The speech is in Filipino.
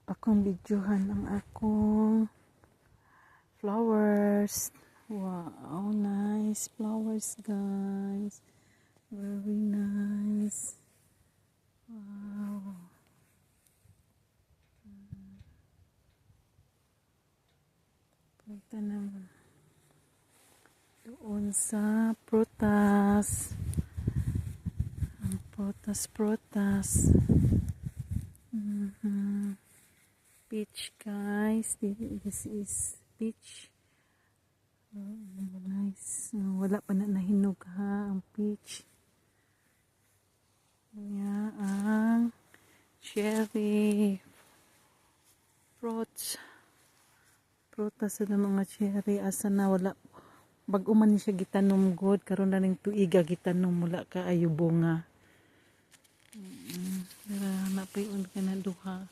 akong videohan ang akong flowers. Wow, nice flowers guys. Very nice. Wow. Punta naman doon sa prutas. Ang prutas. Peach guys. This is peach. Nice. Wala pa na nahinog ha ang peach. Yan ang cherry fruits. Prutas sa mga cherry. Asa na wala. Bago man siya gitanom good. Karon na ning tuiga gitanom mula ka ayo bunga. Dara napayon ka na duha.